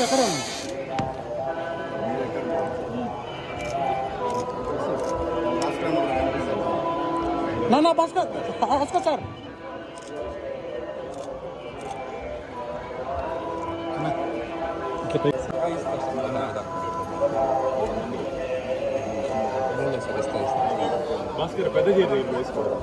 ना बस का सर భాస్కర్ పెద్ద చేతి వేసుకోవాలి.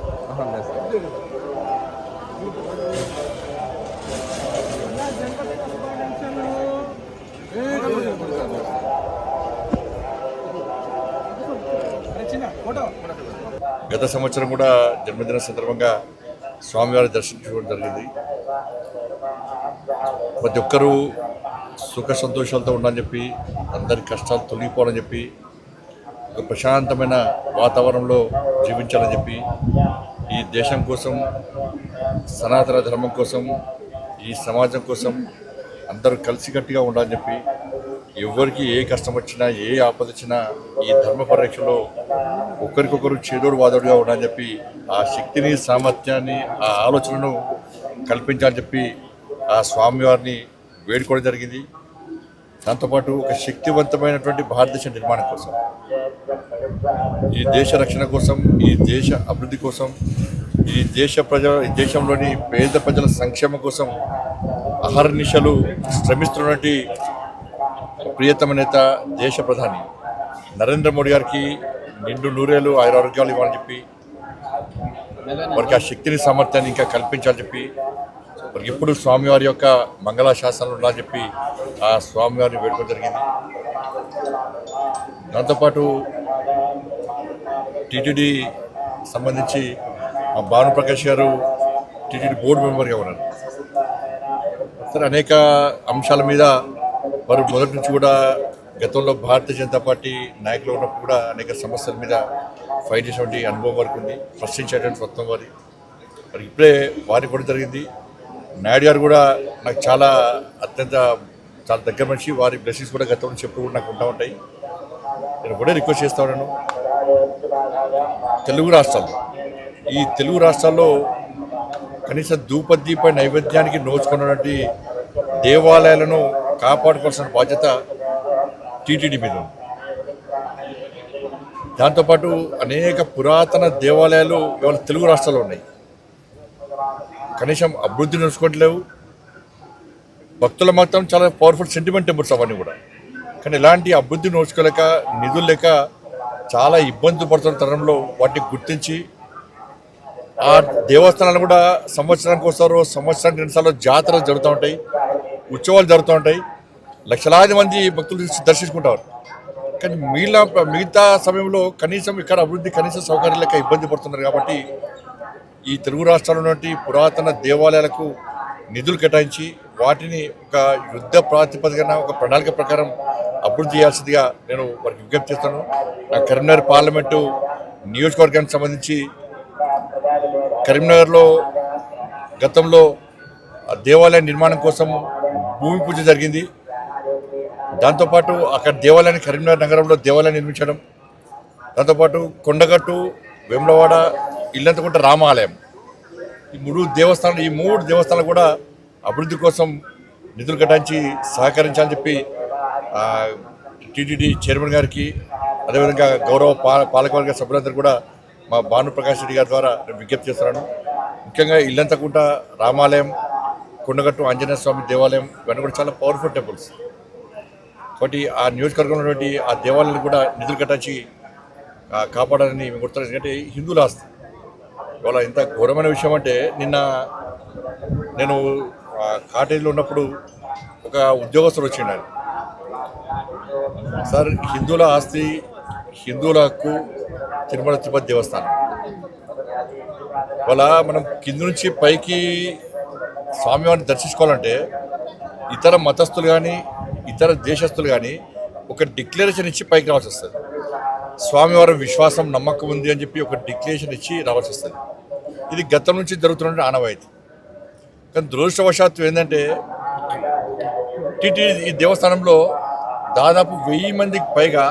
గత సంవత్సరం కూడా జన్మదిన సందర్భంగా స్వామివారి దర్శించుకోవడం జరిగింది. ప్రతి ఒక్కరూ సుఖ సంతోషాలతో ఉండాలని చెప్పి, అందరి కష్టాలు తొలగిపోవాలని చెప్పి, ఒక ప్రశాంతమైన వాతావరణంలో జీవించాలని చెప్పి, ఈ దేశం కోసం, సనాతన ధర్మం కోసం, ఈ సమాజం కోసం అందరూ కలిసికట్టుగా ఉండాలని చెప్పి, ఎవరికి ఏ కష్టం వచ్చినా, ఏ ఆపద వచ్చినా ఈ ధర్మ పరిరక్షలో ఒకరికొకరు చేదోడు వాదోడుగా ఉండాలని చెప్పి, ఆ శక్తిని, సామర్థ్యాన్ని, ఆ ఆలోచనను కల్పించాలని చెప్పి ఆ స్వామివారిని వేడుకోవడం జరిగింది. దాంతోపాటు ఒక శక్తివంతమైనటువంటి భారతదేశ నిర్మాణం కోసం, ఈ దేశ రక్షణ కోసం, ఈ దేశ అభివృద్ధి కోసం, ఈ దేశంలోని పేద ప్రజల సంక్షేమం కోసం అహర్నిశలు శ్రమిస్తున్నటువంటి ప్రియతమ నేత, దేశ ప్రధాని నరేంద్ర మోడీ గారికి నిండు నూరేళ్ళు ఆరోగ్యాలు ఇవ్వాలని చెప్పి, వారికి ఆ శక్తిని, సామర్థ్యాన్ని ఇంకా కల్పించాలని చెప్పి, వారికి ఎప్పుడు స్వామివారి యొక్క మంగళాశాసనాలు ఉండాలని చెప్పి ఆ స్వామివారిని వేడుకోవడం జరిగింది. దాంతోపాటు టీటీడీ సంబంధించి మా భానుప్రకాష్ గారు టీటీడీ బోర్డు మెంబర్గా ఉన్నారు. సరే, అనేక అంశాల మీద వారు మొదటి నుంచి కూడా గతంలో భారతీయ జనతా పార్టీ నాయకులు ఉన్నప్పుడు కూడా అనేక సమస్యల మీద ఫైట్ చేసినటువంటి అనుభవం వరకు ఉంది. ప్రశ్నించేటువంటి స్వత్వం మరి ఇప్పుడే వారికి కూడా జరిగింది. నాయుడు గారు కూడా నాకు చాలా దగ్గర మనిషి. వారి బ్లెస్సింగ్స్ కూడా గతం నుంచి ఎప్పుడు కూడా నాకు ఉంటా ఉంటాయి. నేను కూడా రిక్వెస్ట్ చేస్తా ఉన్నాను, ఈ తెలుగు రాష్ట్రాల్లో కనీసం ధూపదీప నైవేద్యానికి నోచుకున్నటువంటి దేవాలయాలను కాపాడుకోవాల్సిన బాధ్యత టీటీడీ మీద ఉంది. దాంతోపాటు అనేక పురాతన దేవాలయాలు ఇవాళ తెలుగు రాష్ట్రాల్లో ఉన్నాయి. కనీసం అభివృద్ధి నడుచుకోవట్లేవు. భక్తుల మాత్రం చాలా పవర్ఫుల్ సెంటిమెంట్ టెంపుల్స్ అవన్నీ కూడా. కానీ ఇలాంటి అభివృద్ధి నోచుకోలేక, నిధులు లేక చాలా ఇబ్బంది పడుతున్న తరంలో వాటిని గుర్తించి ఆ దేవస్థానాలు కూడా సంవత్సరానికి వస్తారు, సంవత్సరానికి 2 సార్లు జాతరలు జరుగుతూ ఉంటాయి, ఉత్సవాలు జరుగుతూ ఉంటాయి, లక్షలాది మంది భక్తులు దర్శించుకుంటారు. కానీ మిగతా సమయంలో కనీసం ఇక్కడ అభివృద్ధి, కనీస సౌకర్యాలు లేక ఇబ్బంది పడుతున్నారు. కాబట్టి ఈ తెలుగు రాష్ట్రాల్లో ఉన్నటువంటి పురాతన దేవాలయాలకు నిధులు కేటాయించి వాటిని ఒక యుద్ధ ప్రాతిపదికన, ఒక ప్రణాళిక ప్రకారం అభివృద్ధి చేయాల్సిందిగా నేను వారికి విజ్ఞప్తి చేస్తాను. నా కరీంనగర్ పార్లమెంటు నియోజకవర్గానికి సంబంధించి కరీంనగర్లో గతంలో దేవాలయ నిర్మాణం కోసం భూమి పూజ జరిగింది. దాంతోపాటు అక్కడ దేవాలయాన్ని, కరీంనగర్ నగరంలో దేవాలయం నిర్మించడం, దాంతోపాటు కొండగట్టు, వేములవాడ, ఇల్లంతకుంట రామాలయం, ఈ 3 దేవస్థానాలు కూడా అభివృద్ధి కోసం నిధులు కేటాయించి సహకరించాలని చెప్పి టీటీడీ చైర్మన్ గారికి, అదేవిధంగా గౌరవ పాలకవర్గ సభ్యులందరూ కూడా మా భానుప్రకాష్ రెడ్డి గారి ద్వారా నేను విజ్ఞప్తి చేస్తున్నాను. ముఖ్యంగా ఇల్లంతకుంట రామాలయం, కొండగట్టు ఆంజనేయ స్వామి దేవాలయం ఇవన్నీ కూడా చాలా పవర్ఫుల్ టెంపుల్స్. కాబట్టి ఆ నియోజకవర్గంలో ఉన్నటువంటి ఆ దేవాలయాలు కూడా నిధులు కేటాయించి కాపాడాలని మేము గుర్తున్నాం. ఎందుకంటే హిందువుల ఆస్తి. ఇవాళ ఇంత ఘోరమైన విషయం అంటే, నిన్న నేను కాటేజీలో ఉన్నప్పుడు ఒక ఉద్యోగస్తుడు వచ్చిండు. సార్, హిందువుల ఆస్తి, హిందువుల హక్కు తిరుమల తిరుపతి దేవస్థానం. ఇవాళ మనం కింద నుంచి పైకి స్వామివారిని దర్శించుకోవాలంటే ఇతర మతస్థులు కానీ, ఇతర దేశస్తులు కానీ ఒక డిక్లరేషన్ ఇచ్చి పైకి రావాల్సి వస్తుంది. స్వామివారి విశ్వాసం, నమ్మకం ఉంది అని చెప్పి ఒక డిక్లరేషన్ ఇచ్చి రావాల్సి వస్తుంది. ఇది గతం నుంచి జరుగుతున్న ఆనవాయితీ. కానీ దురదృష్టవశాత్తు ఏంటంటే, టీటీడీ ఈ దేవస్థానంలో దాదాపు 1000 మందికి పైగా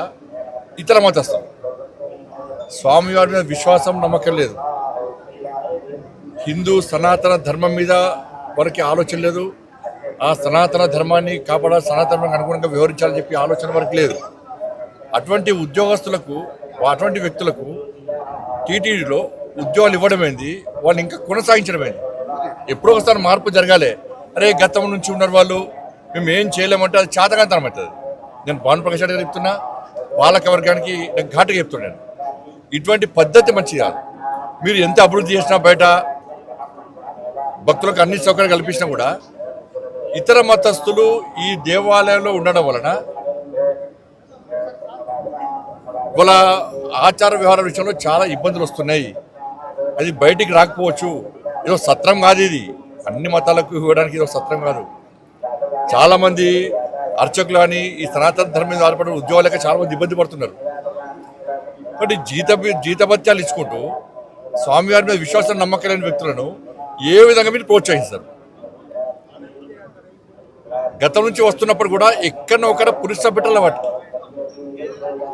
ఇతర మతస్థులు. స్వామివారి మీద విశ్వాసం, నమ్మకం లేదు. హిందూ సనాతన ధర్మం మీద వారికి ఆలోచన లేదు. ఆ సనాతన ధర్మాన్ని కాపాడాలి, సనాతన ధర్మానికి అనుగుణంగా వ్యవహరించాలని చెప్పి ఆలోచన వరకు లేదు. అటువంటి ఉద్యోగస్తులకు, అటువంటి వ్యక్తులకు టీటీడీలో ఉద్యోగాలు ఇవ్వడమైంది, వాళ్ళు ఇంకా కొనసాగించడమైంది. ఎప్పుడో ఒకసారి మార్పు జరగాలి. అరే గతం నుంచి ఉన్నారు వాళ్ళు, మేము ఏం చేయలేమంటే అది చేతకాంతనం అవుతుంది. నేను భానుప్రకాష్ రెడ్డి గారు చెప్తున్నా, పాలక వర్గానికి నేను ఘాటుగా చెప్తున్నాను, ఇటువంటి పద్ధతి మంచిది కాదు. మీరు ఎంత అభివృద్ధి చేసినా, బయట భక్తులకు అన్ని సౌకర్యాలు కల్పించినా కూడా ఇతర మతస్థులు ఈ దేవాలయంలో ఉండడం వలన వాళ్ళ ఆచార వ్యవహార విషయంలో చాలా ఇబ్బందులు వస్తున్నాయి. అది బయటికి రాకపోవచ్చు. ఏదో సత్రం కాదు ఇది, అన్ని మతాలకు ఇవ్వడానికి ఇదో సత్రం కాదు. చాలామంది అర్చకులు కానీ ఈ సనాతన ధర్మం మీద ఆధారపడిన ఉద్యోగాలకి చాలామంది ఇబ్బంది పడుతున్నారు. కాబట్టి జీతభత్యాలు ఇచ్చుకుంటూ స్వామివారి మీద విశ్వాసం నమ్మకం లేని వ్యక్తులను ఏ విధంగా మీరు ప్రోత్సహిస్తారు? గతం నుంచి వస్తున్నప్పుడు కూడా ఎక్కడో ఒకడ పురుష బిడ్డల వాటికి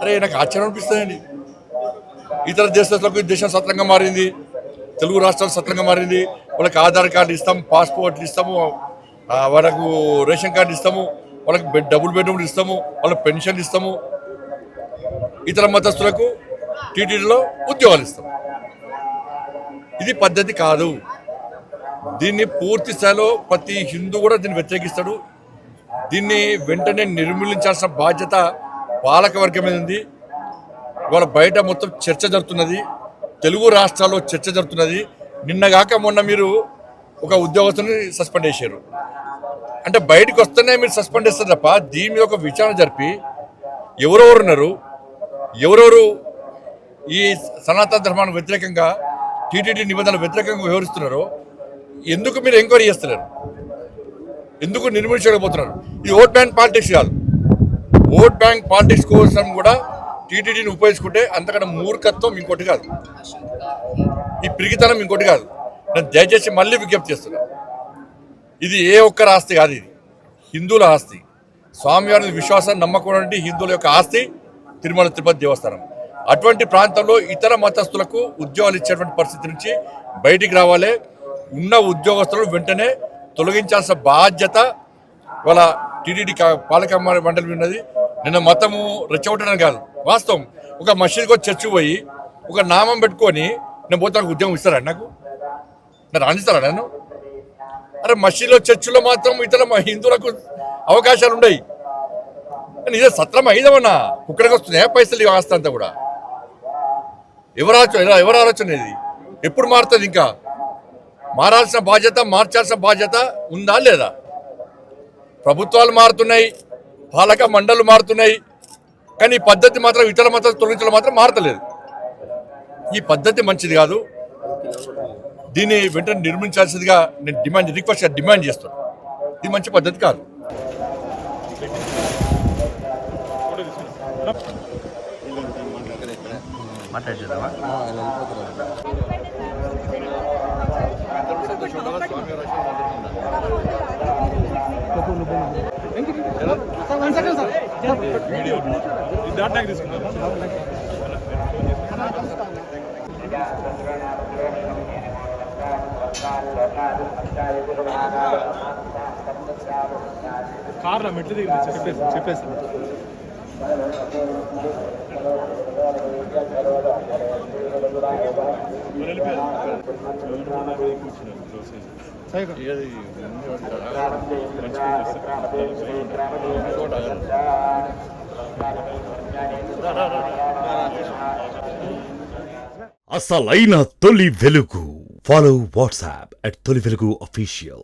అరే నాకు ఆశ్చర్యం అనిపిస్తుందండి. ఇతర దేశాలకు దేశం సత్రంగా మారింది, తెలుగు రాష్ట్రాలు సత్రంగా మారింది. వాళ్ళకి ఆధార్ కార్డు ఇస్తాము, పాస్పోర్ట్లు ఇస్తాము, వాళ్ళకు రేషన్ కార్డు ఇస్తాము, వాళ్ళకి డబుల్ బెడ్రూమ్లు ఇస్తాము, వాళ్ళకి పెన్షన్ ఇస్తాము. ఇతర మతస్థులకు టీటీడీలో ఉద్యోగాలు ఇస్తాము. ఇది పద్ధతి కాదు. దీన్ని పూర్తి స్థాయిలో ప్రతి హిందూ కూడా దీన్ని వ్యతిరేకిస్తాడు. దీన్ని వెంటనే నిర్మూలించాల్సిన బాధ్యత పాలక వర్గం మీద ఉంది. ఇవాళ బయట మొత్తం చర్చ జరుగుతున్నది, తెలుగు రాష్ట్రాల్లో చర్చ జరుగుతున్నది. నిన్నగాక మొన్న మీరు ఒక ఉద్యోగస్తుని సస్పెండ్ చేశారు. అంటే బయటకు వస్తేనే మీరు సస్పెండ్ చేస్తారు తప్ప దీని మీద ఒక విచారణ జరిపి ఎవరెవరు ఉన్నారు, ఎవరెవరు ఈ సనాతన ధర్మానికి వ్యతిరేకంగా టీటీడీ నిబంధనలు వ్యతిరేకంగా వ్యవహరిస్తున్నారో ఎందుకు మీరు ఎంక్వైరీ చేస్తున్నారు? ఎందుకు నిర్మించలేకపోతున్నారు? ఇది ఓట్ బ్యాంక్ పాలిటిక్స్ కాదు. ఓట్ బ్యాంక్ పాలిటిక్స్ కోసం కూడా టీటీడీని ఉపయోగించుకుంటే అంతకన్నా మూర్ఖత్వం ఇంకోటి కాదు, ఈ పిరిగితనం ఇంకోటి కాదు. నేను దయచేసి మళ్ళీ విజ్ఞప్తి చేస్తున్నా, ఇది ఏ ఒక్కరి ఆస్తి కాదు, ఇది హిందువుల ఆస్తి. స్వామివారి విశ్వాసాన్ని నమ్మకం హిందువుల యొక్క ఆస్తి తిరుమల తిరుపతి దేవస్థానం. అటువంటి ప్రాంతంలో ఇతర మతస్థులకు ఉద్యోగాలు ఇచ్చేటువంటి పరిస్థితి నుంచి బయటికి రావాలి. ఉన్న ఉద్యోగస్తులను వెంటనే తొలగించాల్సిన బాధ్యత వాళ్ళ టీటీడీ పాలక మండలి ఉన్నది. నిన్న మతము రెచ్చగొట్టడం కాదు, వాస్తవం. ఒక మసీద్కి వచ్చి చర్చి పోయి ఒక నామం పెట్టుకొని నేను పోతే నాకు ఉద్యోగం ఇస్తారా? నాకు రాణిస్తారా నన్ను? అరే మసీదులో చర్చిలో మాత్రం ఇతర హిందువులకు అవకాశాలు ఉన్నాయి. కానీ ఇదే సత్రం అయిదమన్నా కుక్కడికి వస్తున్నాయా పైసలు ఆస్తి అంతా కూడా? ఎవరు ఆలోచన ఇది? ఎప్పుడు మారుతుంది? ఇంకా మారాల్సిన బాధ్యత, మార్చాల్సిన బాధ్యత ఉందా లేదా? ప్రభుత్వాలు మారుతున్నాయి, పాలక మండళ్ళు మారుతున్నాయి, కానీ ఈ పద్ధతి మాత్రం ఇతర మత తొలగించడం మాత్రం మారతలేదు. ఈ పద్ధతి మంచిది కాదు. దీన్ని వెంటనే నిర్మించాల్సిందిగా నేను డిమాండ్ చేస్తాను. ఇది మంచి పద్ధతి కాదు. కార్లో మెట్లు దిగి చెప్పేసి అసలైన తొలి వెలుగు. ఫాలో వాట్సాప్ @తొలి వెలుగు official.